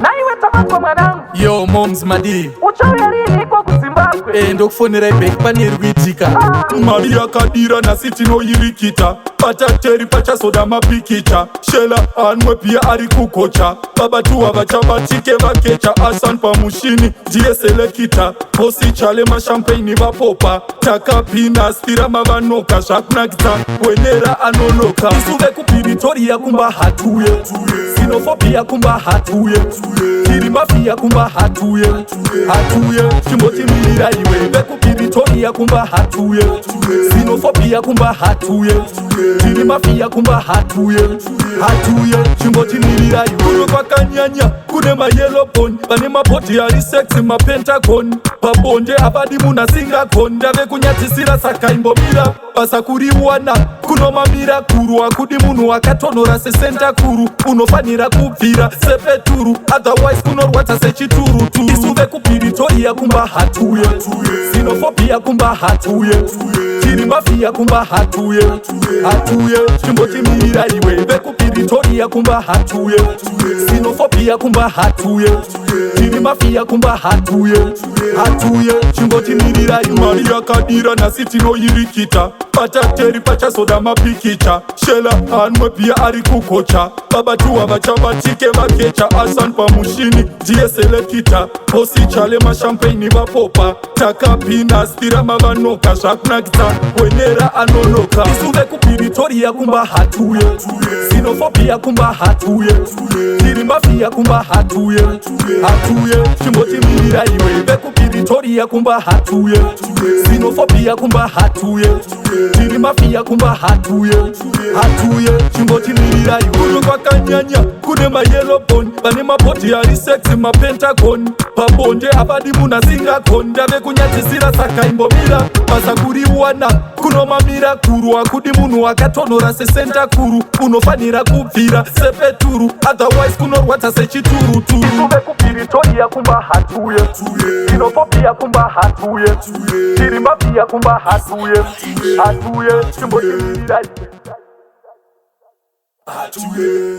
Naiwe tamangu mwanangu. Yo moms madi Uchawi lini kwa kuzimbabwe? ndokufonera ibheki paneri kuitika mari yakadira nasi tinoirikita patateri pachazoda mapikicha shela anwe pia ari kukocha babatuwa vachabatike vakecha asan pamushini ndiye selekita bosi chale mashampeini vapopa takapina stira mavanoka zvakunakidza wenera anonoka isuve kupiritoriya kumba hatuye sinofobia kumba hatuye tiri mafia kumba hatuye chimbotimirira iwe vekupiritoriya kumba hatuye sinofobia kumba hatuye tiri mafia kumba hatuye chimbotimirira iwe kuno kwakanyanya kune mayelobon vane mabhodhi ari sexi mapentagon pabonde havadi munhu asingagoni ndave kunyatisira saka imbomira basa kuriwana kuno mamirakuru hakudi munhu akatonhora sesentakuru unofanira kubvira sepeturu otherwise kunorwadza sechiturutu isuve kupiritoriya kumba hatuye sinofobia kumba hatuye tiri mafia kumba hatuye chimbotimirira iwe vekupiritoriya kumba hatuye sinofobia kumba hatuye tiri mafia kumba hatuye chimbotimirira iwe mari yakadira nasi tinoirikita patateri pachazoda mapikicha shela anwe pia ari kukocha babatuwa vachabatike vakecha asan pamushini ndiye selekita bosi chale mashampeini vapopa takapina stira mavanoka zvakunakidza wenera anonoka isuve kupiritoriya kumba hatuye sinofobia kumba hatuye tiri mafia kumba hatuye chimbotimirira iwe vekupiritoriya kumba hatuye sinofobia kumba hatuye tiri mafia kumba hatuye chimbotimirira iwe kuno kwakanyanya kune mayelobon vane mabhodhi ari sexi mapentagon pabonde havadi munhu asingagoni ndave kunyatisira saka imbomira basa kuriwana kuno mamirakuru hakudi munhu akatonhora sesentakuru unofanira kubvira sepeturu otherwise kunorwadza sechiturutu isuve kupiritoriya kumba hatuye sinofobia kumba hatuye tiri mafia kumba hatuye chimbotimirira iwe hatuye